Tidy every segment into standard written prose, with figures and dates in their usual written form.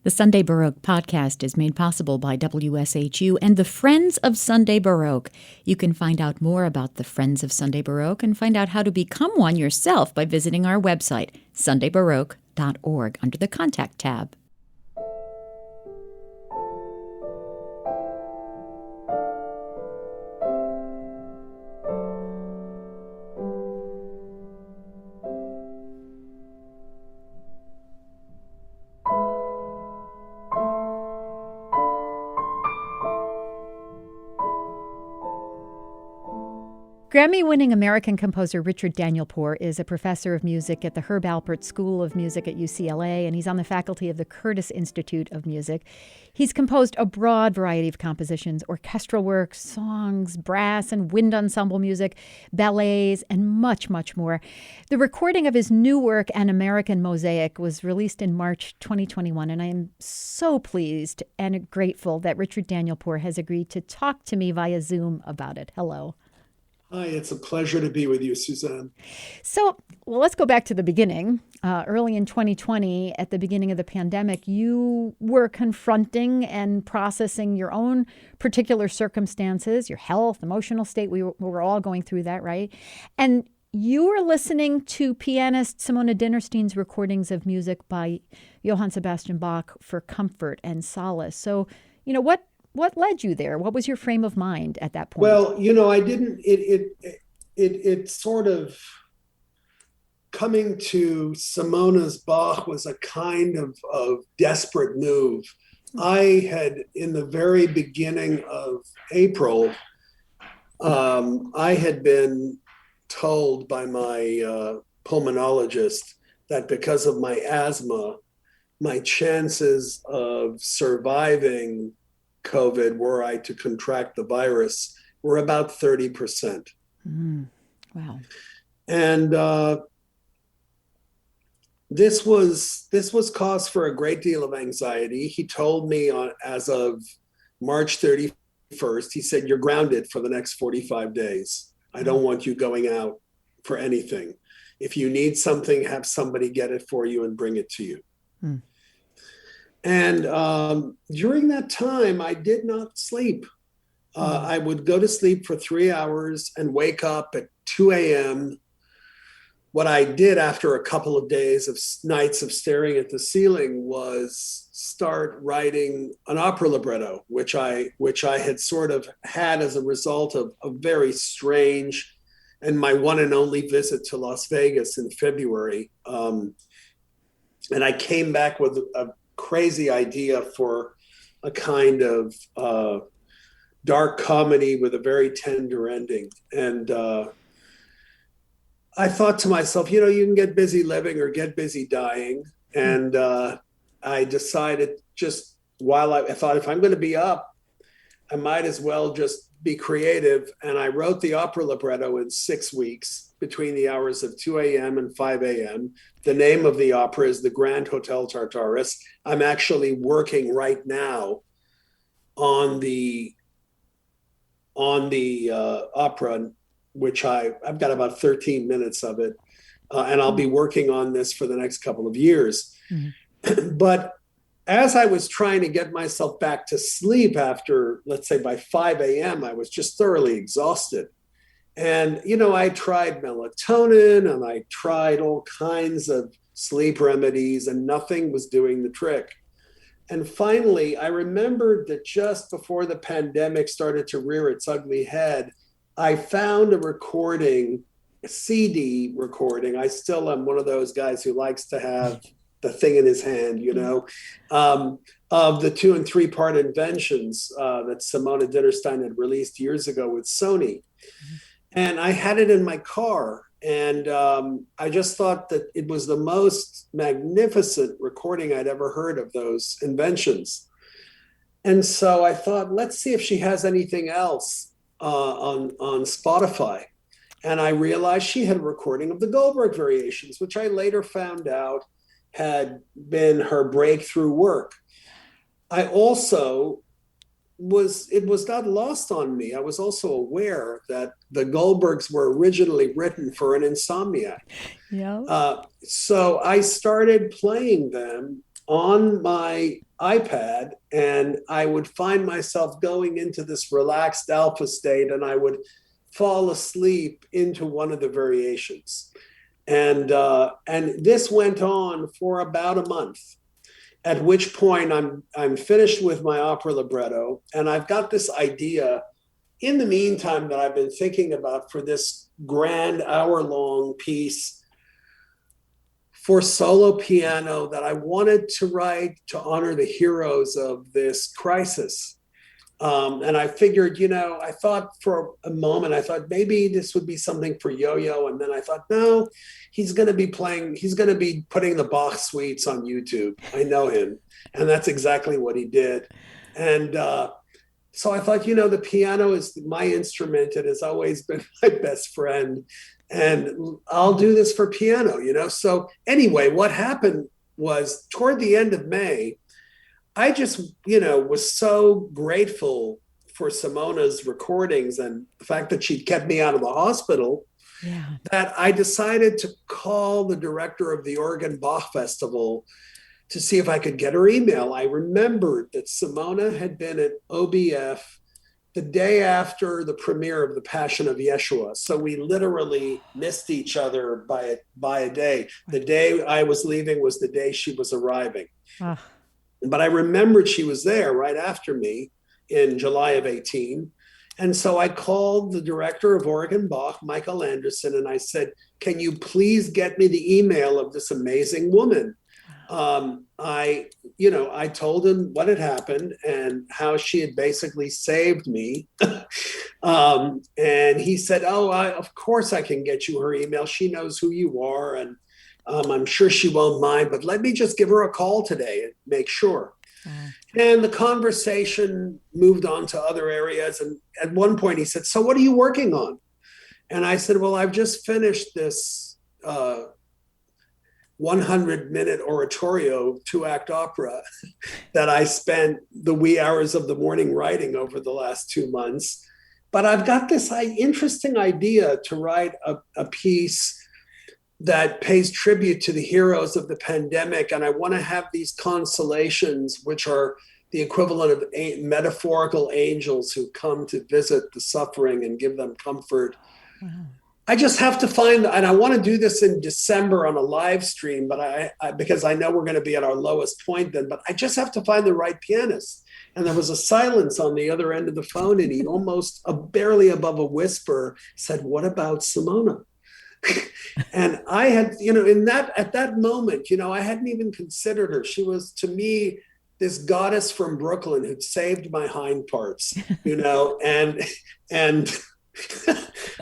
The Sunday Baroque podcast is made possible by WSHU and the Friends of Sunday Baroque. You can find out more about the Friends of Sunday Baroque and find out how to become one yourself by visiting our website, sundaybaroque.org, under the Contact tab. Grammy-winning American composer Richard Danielpour is a professor of music at the Herb Alpert School of Music at UCLA, and he's on the faculty of the Curtis Institute of Music. He's composed a broad variety of compositions: orchestral works, songs, brass and wind ensemble music, ballets, and much, much more. The recording of his new work, An American Mosaic, was released in March 2021, and I am so pleased and grateful that Richard Danielpour has agreed to talk to me via Zoom about it. Hello. Hi, it's a pleasure to be with you, Suzanne. So, let's go back to the beginning. Early in 2020, at the beginning of the pandemic, you were confronting and processing your own particular circumstances, your health, emotional state. We were all going through that, right? And you were listening to pianist Simone Dinnerstein's recordings of music by Johann Sebastian Bach for comfort and solace. So, what led you there? What was your frame of mind at that point? Well, I didn't, it sort of coming to Simone's Bach was a kind of desperate move. I had, in the very beginning of April, I had been told by my pulmonologist that because of my asthma, my chances of surviving COVID, were I to contract the virus, were about 30%. Wow. And this was cause for a great deal of anxiety. He told me as of March 31st, he said, "You're grounded for the next 45 days. I don't want you going out for anything. If you need something, have somebody get it for you and bring it to you." And during that time, I did not sleep. I would go to sleep for 3 hours and wake up at 2 a.m. What I did after a couple of days of nights of staring at the ceiling was start writing an opera libretto, which I had sort of had as a result of a very strange and my one and only visit to Las Vegas in February. And I came back with a crazy idea for a kind of dark comedy with a very tender ending. And I thought to myself, you can get busy living or get busy dying. And I decided just I thought if I'm going to be up, I might as well just be creative. And I wrote the opera libretto in 6 weeks between the hours of 2 a.m. and 5 a.m. The name of the opera is the Grand Hotel Tartarus. I'm actually working right now on the opera, which I've got about 13 minutes of it. And I'll be working on this for the next couple of years. Mm-hmm. But as I was trying to get myself back to sleep after, let's say by 5 a.m., I was just thoroughly exhausted. And, I tried melatonin and I tried all kinds of sleep remedies and nothing was doing the trick. And finally, I remembered that just before the pandemic started to rear its ugly head, I found a recording, a CD recording. I still am one of those guys who likes to have the thing in his hand, of the 2 and 3 part inventions that Simone Dinnerstein had released years ago with Sony. And I had it in my car. And I just thought that it was the most magnificent recording I'd ever heard of those inventions. And so I thought, let's see if she has anything else on Spotify. And I realized she had a recording of the Goldberg Variations, which I later found out had been her breakthrough work. I also it was not lost on me. I was also aware that the Goldbergs were originally written for an insomniac. Yeah. So I started playing them on my iPad, and I would find myself going into this relaxed alpha state, and I would fall asleep into one of the variations. And this went on for about a month, at which point I'm finished with my opera libretto, and I've got this idea in the meantime that I've been thinking about for this grand hour-long piece for solo piano that I wanted to write to honor the heroes of this crisis. And I figured, I thought for a moment, I thought maybe this would be something for Yo-Yo. And then I thought, no, he's going to be putting the Bach suites on YouTube. I know him. And that's exactly what he did. And so I thought, the piano is my instrument. It has always been my best friend. And I'll do this for piano, So anyway, what happened was toward the end of May, I just, was so grateful for Simone's recordings and the fact that she'd kept me out of the hospital, that I decided to call the director of the Oregon Bach Festival to see if I could get her email. I remembered that Simone had been at OBF the day after the premiere of The Passion of Yeshua. So we literally missed each other by a day. The day I was leaving was the day she was arriving. But I remembered she was there right after me in July of 18. And so I called the director of Oregon Bach, Michael Anderson, and I said, can you please get me the email of this amazing woman? I told him what had happened and how she had basically saved me. And he said, of course I can get you her email. She knows who you are, and I'm sure she won't mind, but let me just give her a call today and make sure. And the conversation moved on to other areas. And at one point he said, so what are you working on? And I said, well, I've just finished this 100-minute oratorio, 2-act opera that I spent the wee hours of the morning writing over the last 2 months. But I've got this interesting idea to write a piece that pays tribute to the heroes of the pandemic. And I want to have these consolations, which are the equivalent of metaphorical angels who come to visit the suffering and give them comfort. Wow. I just have to find, and I want to do this in December on a live stream, but I because I know we're going to be at our lowest point then, but I just have to find the right pianist. And there was a silence on the other end of the phone, and he almost barely above a whisper said, what about Simone? And I had, at that moment, I hadn't even considered her. She was, to me, this goddess from Brooklyn who'd saved my hind parts, and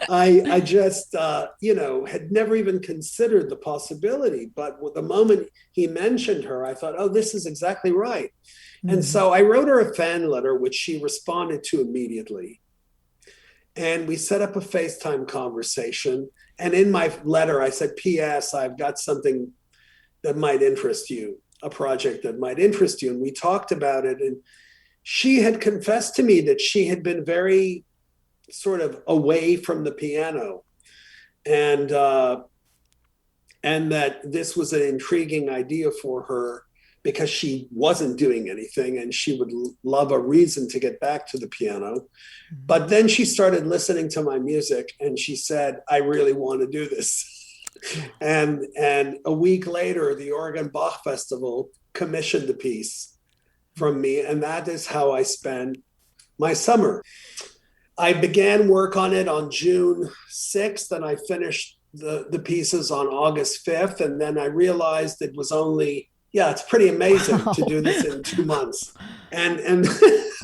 I just, had never even considered the possibility. But the moment he mentioned her, I thought, oh, this is exactly right. Mm-hmm. And so I wrote her a fan letter, which she responded to immediately. And we set up a FaceTime conversation. And in my letter, I said, P.S., I've got something that might interest you, a project that might interest you. And we talked about it. And she had confessed to me that she had been very sort of away from the piano, and that this was an intriguing idea for her because she wasn't doing anything and she would love a reason to get back to the piano. Mm-hmm. But then she started listening to my music and she said, I really want to do this. And a week later, the Oregon Bach Festival commissioned the piece from me. And that is how I spent my summer. I began work on it on June 6th, and I finished the pieces on August 5th. And then I realized it was only, it's pretty amazing to do this in 2 months. And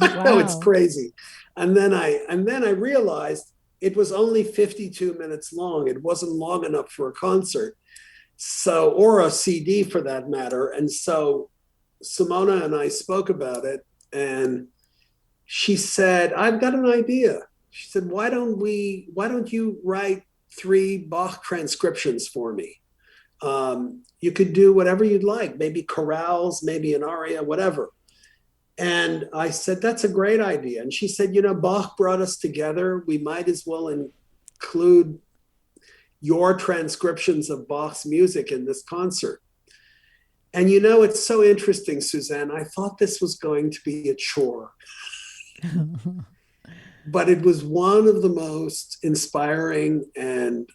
I know it's crazy. And then I realized it was only 52 minutes long. It wasn't long enough for a concert. So, or a CD for that matter. And so Simone and I spoke about it, and she said, I've got an idea. She said, why don't you write 3 Bach transcriptions for me? You could do whatever you'd like, maybe chorales, maybe an aria, whatever. And I said, that's a great idea. And she said, Bach brought us together. We might as well include your transcriptions of Bach's music in this concert. And you know, it's so interesting, Suzanne. I thought this was going to be a chore, but it was one of the most inspiring and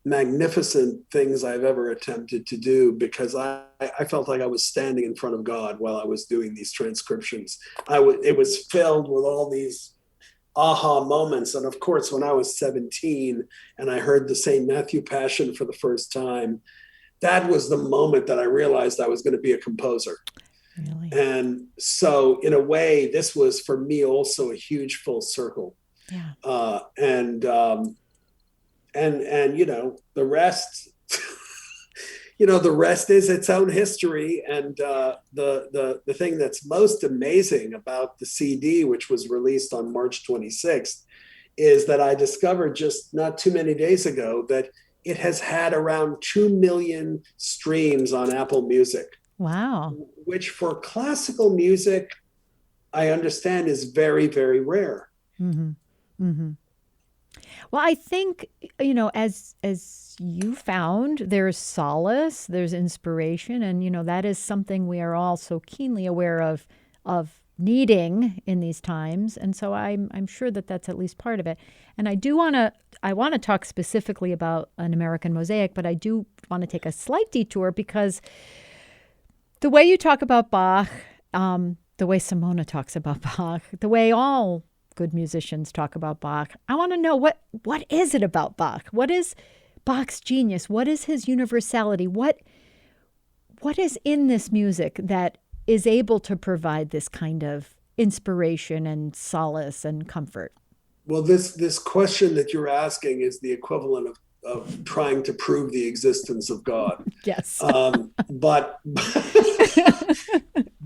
magnificent things I've ever attempted to do, because I felt like I was standing in front of God while I was doing these transcriptions. It was filled with all these aha moments. And of course, when I was 17 and I heard the St. Matthew Passion for the first time, that was the moment that I realized I was going to be a composer. Really? And so in a way, this was for me also a huge full circle. Yeah. And you know, the rest, you know, the rest is its own history. And the thing that's most amazing about the CD, which was released on March 26th, is that I discovered just not too many days ago that it has had around 2 million streams on Apple Music. Wow. Which for classical music, I understand is very, very rare. Mm-hmm. Mm-hmm. Well, I think, you know, as you found, there's solace, there's inspiration, and, you know, that is something we are all so keenly aware of needing in these times. And so I'm sure that that's at least part of it. And I want to talk specifically about an American Mosaic, but I do want to take a slight detour, because the way you talk about Bach, the way Simone talks about Bach, the way all good musicians talk about Bach, I want to know what is it about Bach? What is Bach's genius? What is his universality? What is in this music that is able to provide this kind of inspiration and solace and comfort? Well, this question that you're asking is the equivalent of trying to prove the existence of God. Yes.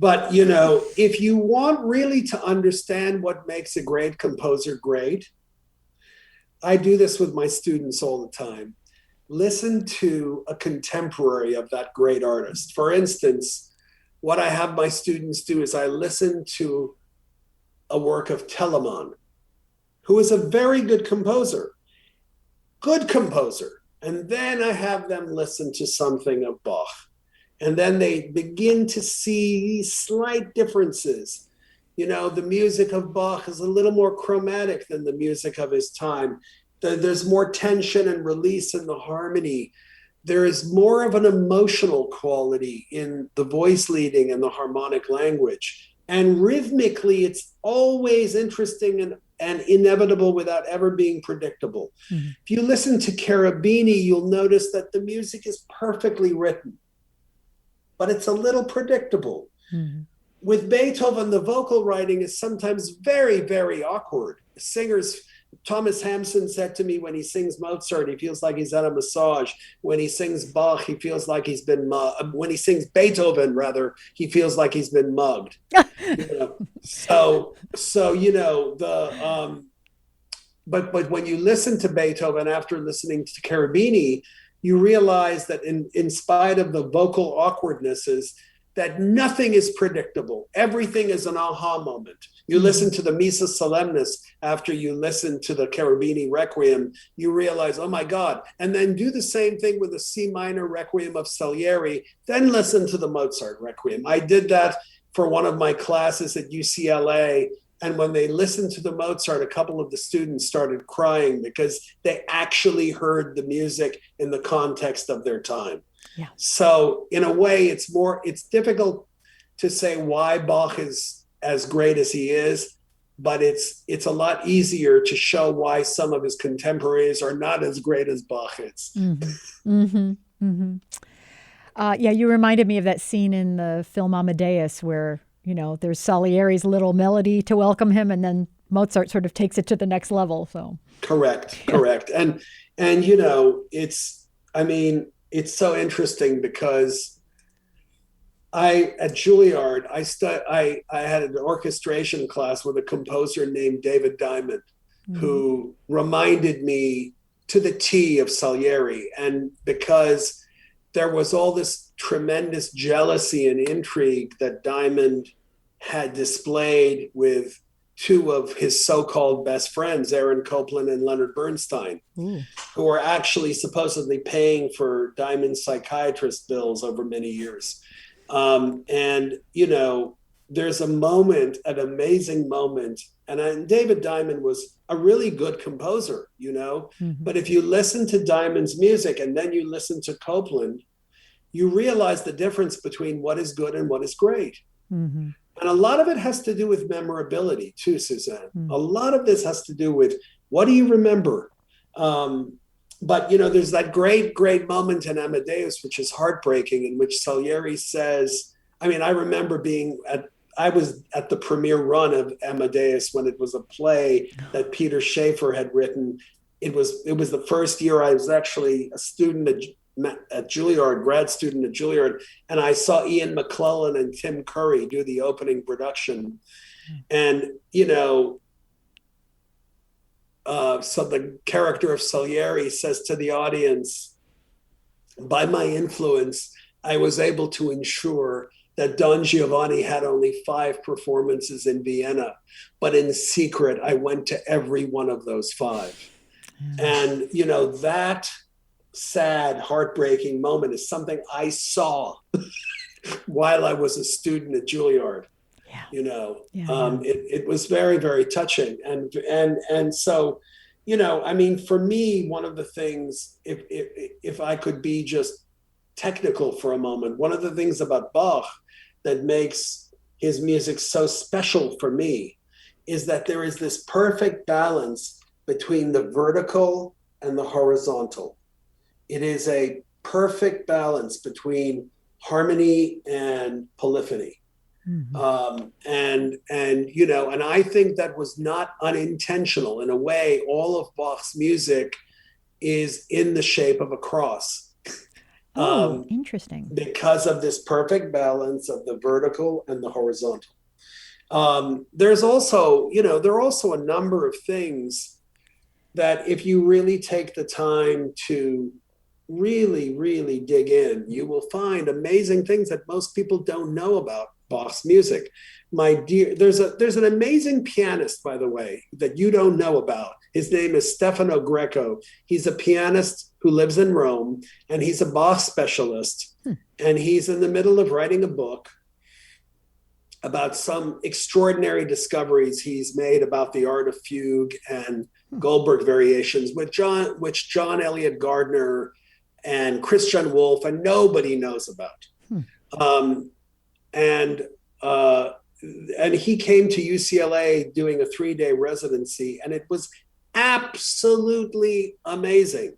But you know, if you want really to understand what makes a great composer great, I do this with my students all the time. Listen to a contemporary of that great artist. For instance, what I have my students do is I listen to a work of Telemann, who is a very good composer. And then I have them listen to something of Bach. And then they begin to see slight differences. You know, the music of Bach is a little more chromatic than the music of his time. There's more tension and release in the harmony. There is more of an emotional quality in the voice leading and the harmonic language. And rhythmically, it's always interesting and inevitable without ever being predictable. Mm-hmm. If you listen to Cherubini, you'll notice that the music is perfectly written, but it's a little predictable. Mm-hmm. With Beethoven, the vocal writing is sometimes very, very awkward. Thomas Hampson said to me, when he sings Mozart, he feels like he's at a massage. When he sings Bach, he feels like he's been when he sings Beethoven, rather, he feels like he's been mugged. You know? So you know, but when you listen to Beethoven after listening to Cherubini, you realize that in spite of the vocal awkwardnesses, that nothing is predictable. Everything is an aha moment. You listen to the Missa Solemnis after you listen to the Cherubini Requiem, you realize, oh my God. And then do the same thing with the C minor Requiem of Salieri, then listen to the Mozart Requiem. I did that for one of my classes at UCLA. And when they listened to the Mozart, a couple of the students started crying because they actually heard the music in the context of their time. Yeah. So in a way, it's difficult to say why Bach is as great as he is, but it's a lot easier to show why some of his contemporaries are not as great as Bach is. Mm-hmm. Mm-hmm. Mm-hmm. Yeah, you reminded me of that scene in the film Amadeus where, you know, there's Salieri's little melody to welcome him, and then Mozart sort of takes it to the next level. So correct. And you know, it's so interesting because at Juilliard, I had an orchestration class with a composer named David Diamond, mm-hmm. who reminded me to the T of Salieri. And because there was all this tremendous jealousy and intrigue that Diamond had displayed with two of his so-called best friends, Aaron Copland and Leonard Bernstein, who were actually supposedly paying for Diamond's psychiatrist bills over many years. And, you know, there's a moment, an amazing moment, and David Diamond was a really good composer, you know, but if you listen to Diamond's music and then you listen to Copland, you realize the difference between what is good and what is great. And a lot of it has to do with memorability too, Suzanne. A lot of this has to do with, what do you remember? But, you know, there's that great moment in Amadeus, which is heartbreaking, in which Salieri says, I mean, I remember I was at the premiere run of Amadeus when it was a play that Peter Schaeffer had written. It was the first year I was actually a student at Juilliard, grad student at Juilliard, and I saw Ian McClellan and Tim Curry do the opening production. And, you know, so the character of Salieri says to the audience, by my influence, I was able to ensure that Don Giovanni had only 5 performances in Vienna, but in secret, I went to every one of those 5. And, you know, that sad, heartbreaking moment is something I saw while I was a student at Juilliard. You know, it was very, very touching. And so, you know, I mean, for me, one of the things, if I could be just technical for a moment, one of the things about Bach that makes his music so special for me is that there is this perfect balance between the vertical and the horizontal. It is a perfect balance between harmony and polyphony. And you know, and I think that was not unintentional. In a way, all of Bach's music is in the shape of a cross. Interesting. Because of this perfect balance of the vertical and the horizontal. There's also, you know, there are also a number of things that if you really take the time to really, really dig in, you will find amazing things that most people don't know about Bach's music. My dear, there's an amazing pianist, by the way, that you don't know about. His name is Stefano Greco. He's a pianist who lives in Rome, and he's a Bach specialist. And he's in the middle of writing a book about some extraordinary discoveries he's made about the art of fugue and Goldberg variations, which John Elliott Gardner and Christian Wolff and nobody knows about. And he came to UCLA doing a 3-day residency, and it was absolutely amazing.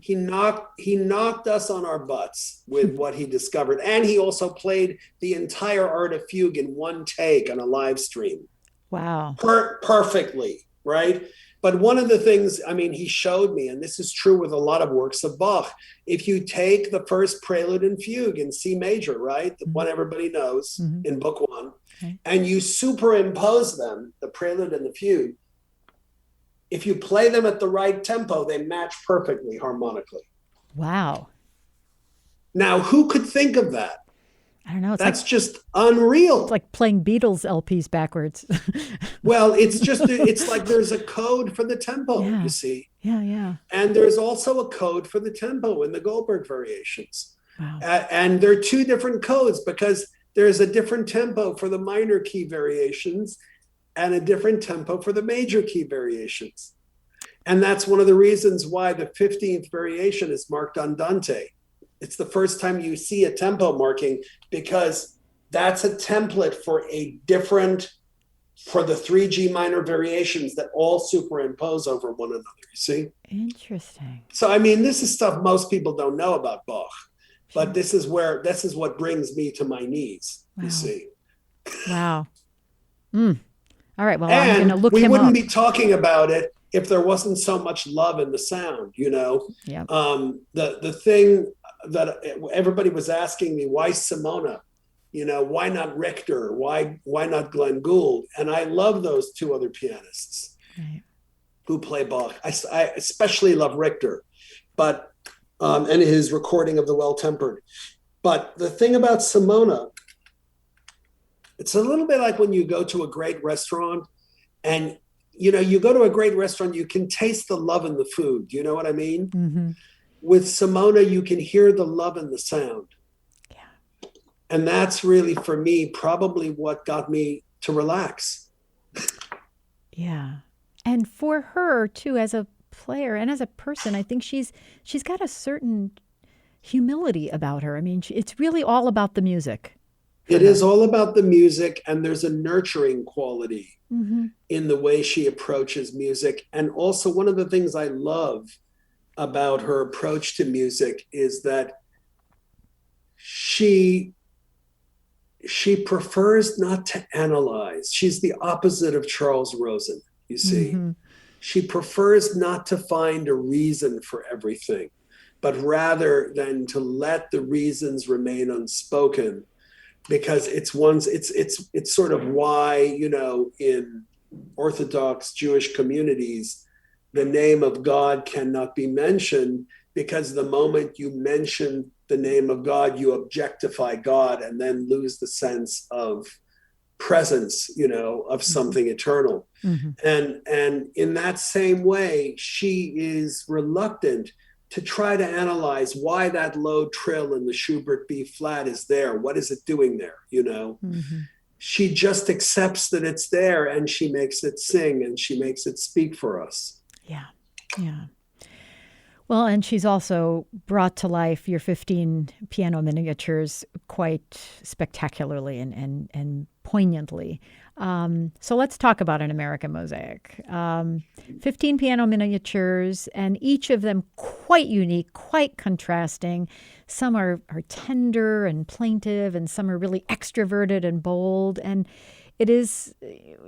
He knocked us on our butts with what he discovered. And he also played the entire art of fugue in one take on a live stream. Wow. Perfectly, right? But one of the things, I mean, he showed me, and this is true with a lot of works of Bach, if you take the first prelude and fugue in C major, right? The one everybody knows in book 1, and you superimpose them, the prelude and the fugue, if you play them at the right tempo, they match perfectly harmonically. Wow. Now, who could think of that? I don't know. That's just unreal. It's like playing Beatles LPs backwards. Well, it's like there's a code for the tempo, you see. Yeah. And there's also a code for the tempo in the Goldberg variations. Wow. And there are 2 different codes because there's a different tempo for the minor key variations and a different tempo for the major key variations. And that's one of the reasons why the 15th variation is marked andante. It's the first time you see a tempo marking because that's a template for the 3 G minor variations that all superimpose over one another, you see? Interesting. So, I mean, this is stuff most people don't know about Bach, but this is what brings me to my knees, you see? Wow. All right, well, I'm going to look him up. We wouldn't be talking about it if there wasn't so much love in the sound, you know? Yeah. The thing that everybody was asking me, why Simone? You know, why not Richter? Why not Glenn Gould? And I love those 2 other pianists who play Bach. I especially love Richter, but and his recording of the Well-Tempered. But the thing about Simone, it's a little bit like when you go to a great restaurant And, you go to a great restaurant, you can taste the love in the food. You know what I mean? Mm-hmm. With Simona, you can hear the love in the sound. Yeah. And that's really, for me, probably what got me to relax. Yeah. And for her too, as a player and as a person, I think she's got a certain humility about her. I mean, it's really all about the music for It her. is all about the music, and there's a nurturing quality Mm-hmm. in the way she approaches music. And also, one of the things I love about her approach to music is that she prefers not to analyze. She's the opposite of Charles Rosen, you see. Mm-hmm. She prefers not to find a reason for everything, but rather than to let the reasons remain unspoken, because it's sort of why, in Orthodox Jewish communities, the name of God cannot be mentioned, because the moment you mention the name of God, you objectify God and then lose the sense of presence, of something eternal. Mm-hmm. And in that same way, she is reluctant to try to analyze why that low trill in the Schubert B flat is there. What is it doing there? Mm-hmm. She just accepts that it's there, and she makes it sing, and she makes it speak for us. Yeah. Yeah. Well, and she's also brought to life your 15 piano miniatures quite spectacularly and poignantly. So let's talk about an American Mosaic. 15 piano miniatures, and each of them quite unique, quite contrasting. Some are tender and plaintive, and some are really extroverted and bold. And it is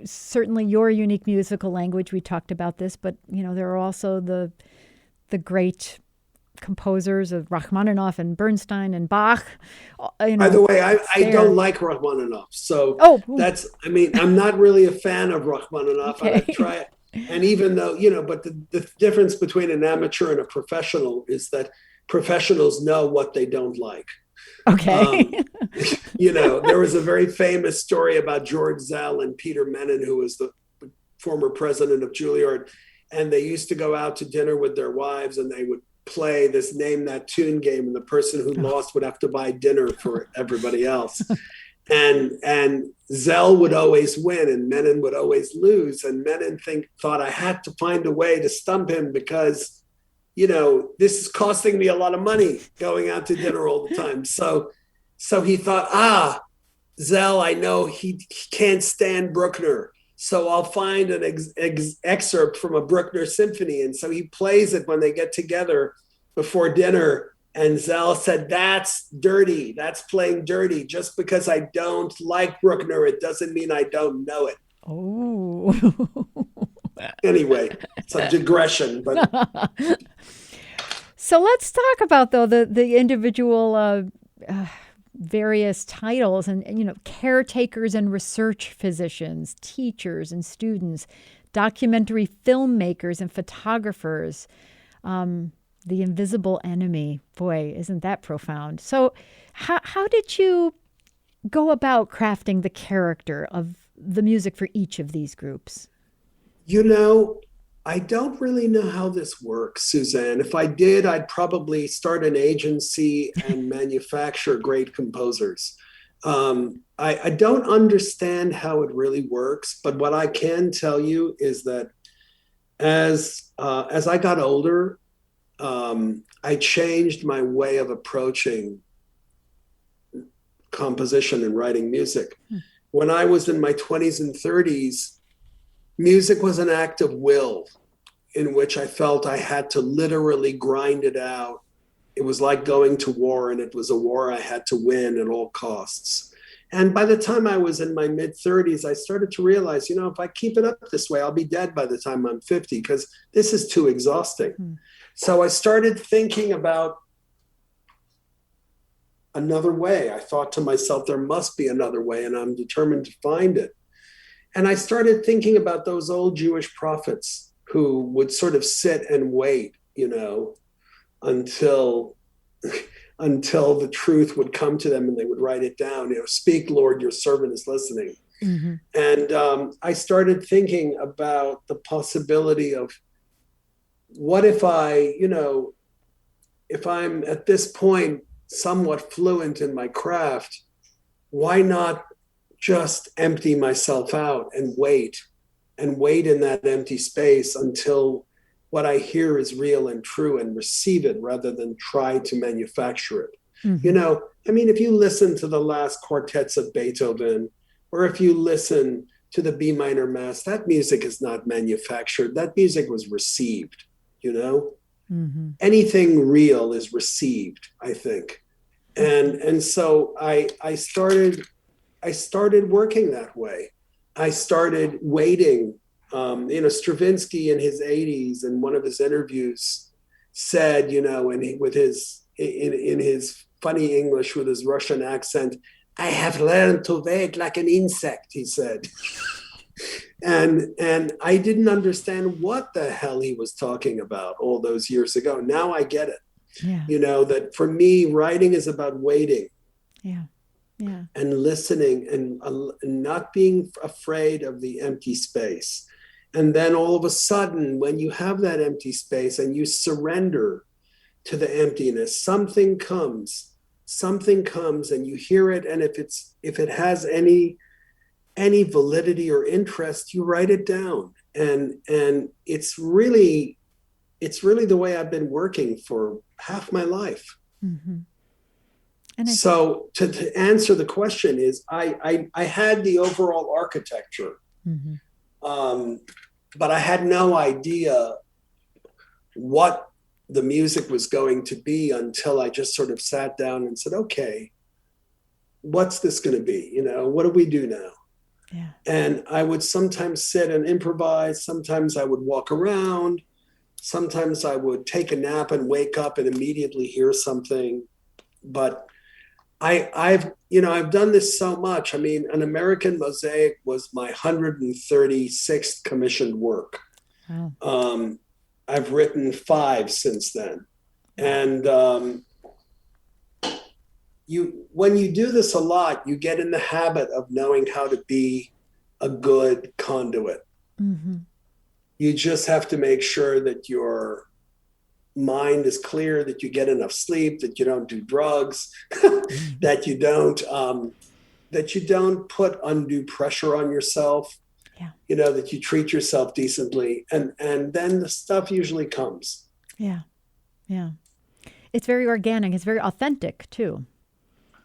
certainly your unique musical language. We talked about this, but there are also the great composers of Rachmaninoff and Bernstein and Bach. By the way, I don't like Rachmaninoff. So I'm not really a fan of Rachmaninoff. Okay. I try it. And even though, but the difference between an amateur and a professional is that professionals know what they don't like. Okay. There was a very famous story about George Zell and Peter Menon, who was the former president of Juilliard. And they used to go out to dinner with their wives, and they would play this name that tune game, and the person who lost would have to buy dinner for everybody else. And Zell would always win, and Menon would always lose. And Menon thought, I had to find a way to stump him, because, this is costing me a lot of money going out to dinner all the time. So he thought, Zell, I know he can't stand Bruckner, so I'll find an excerpt from a Bruckner symphony. And so he plays it when they get together before dinner. And Zell said, that's dirty. That's playing dirty. Just because I don't like Bruckner, it doesn't mean I don't know it. Oh. Anyway, it's a digression. But so let's talk about, though, the individual various titles and caretakers and research physicians, teachers and students, documentary filmmakers and photographers, the invisible enemy. Boy, isn't that profound? So how did you go about crafting the character of the music for each of these groups? I don't really know how this works, Suzanne. If I did, I'd probably start an agency and manufacture great composers. I don't understand how it really works, but what I can tell you is that as I got older, I changed my way of approaching composition and writing music. When I was in my 20s and 30s, music was an act of will in which I felt I had to literally grind it out. It was like going to war, and it was a war I had to win at all costs. And by the time I was in my mid-30s, I started to realize, if I keep it up this way, I'll be dead by the time I'm 50, because this is too exhausting. So I started thinking about another way. I thought to myself, there must be another way, and I'm determined to find it. And I started thinking about those old Jewish prophets who would sort of sit and wait, until the truth would come to them, and they would write it down. Speak, Lord, your servant is listening. Mm-hmm. And I started thinking about the possibility of what if if I'm at this point somewhat fluent in my craft, why not just empty myself out and wait in that empty space until what I hear is real and true and receive it rather than try to manufacture it. Mm-hmm. If you listen to the last quartets of Beethoven, or if you listen to the B minor mass, that music is not manufactured. That music was received, Mm-hmm. Anything real is received, I think. And so I started working that way. I started waiting. Stravinsky in his 80s, in one of his interviews, said, in his funny English with his Russian accent, "I have learned to wait like an insect," he said. And I didn't understand what the hell he was talking about all those years ago. Now I get it. Yeah. That for me, writing is about waiting. Yeah. Yeah. And listening and not being afraid of the empty space. And then all of a sudden, when you have that empty space and you surrender to the emptiness, something comes and you hear it. And if it has any validity or interest, you write it down. And it's really the way I've been working for half my life. Mm-hmm. So to answer the question is, I had the overall architecture, mm-hmm. But I had no idea what the music was going to be until I just sort of sat down and said, okay, what's this going to be? What do we do now? Yeah. And I would sometimes sit and improvise. Sometimes I would walk around. Sometimes I would take a nap and wake up and immediately hear something. But I've done this so much. An American Mosaic was my 136th commissioned work. Wow. I've written 5 since then. And when you do this a lot, you get in the habit of knowing how to be a good conduit. Mm-hmm. You just have to make sure that your mind is clear, that you get enough sleep, that you don't do drugs, that you don't put undue pressure on yourself. Yeah. That you treat yourself decently, and then the stuff usually comes. Yeah. Yeah. It's very organic. It's very authentic too.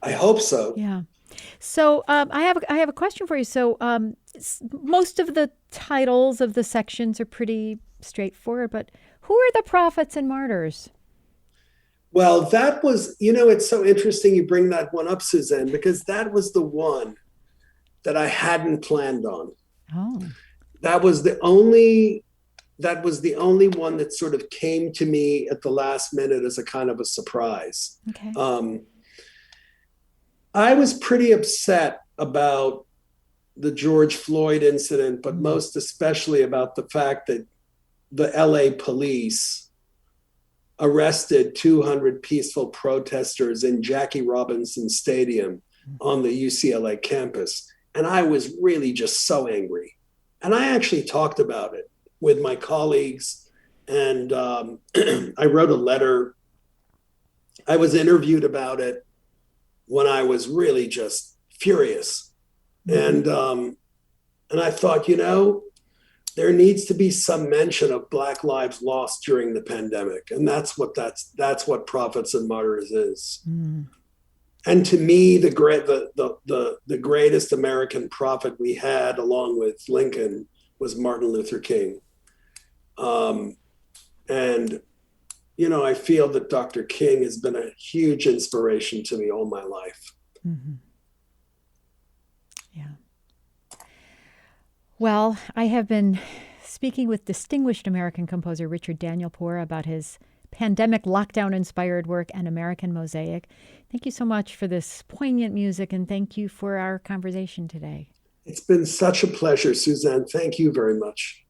I hope so. Yeah. So I have a question for you. So most of the titles of the sections are pretty straightforward, but who are the prophets and martyrs? Well, that was, it's so interesting you bring that one up, Suzanne, because that was the one that I hadn't planned on. Oh. That was the only one that sort of came to me at the last minute as a kind of a surprise. Okay. I was pretty upset about the George Floyd incident, but most especially about the fact that the LA police arrested 200 peaceful protesters in Jackie Robinson Stadium on the UCLA campus. And I was really just so angry. And I actually talked about it with my colleagues. And I wrote a letter. I was interviewed about it when I was really just furious. Mm-hmm. And I thought, there needs to be some mention of Black lives lost during the pandemic. And that's what Prophets and Martyrs is. Mm. And to me, the greatest American prophet we had, along with Lincoln, was Martin Luther King. And I feel that Dr. King has been a huge inspiration to me all my life. Mm-hmm. Yeah. Well, I have been speaking with distinguished American composer Richard Danielpour about his pandemic lockdown-inspired work, An American Mosaic. Thank you so much for this poignant music, and thank you for our conversation today. It's been such a pleasure, Suzanne. Thank you very much.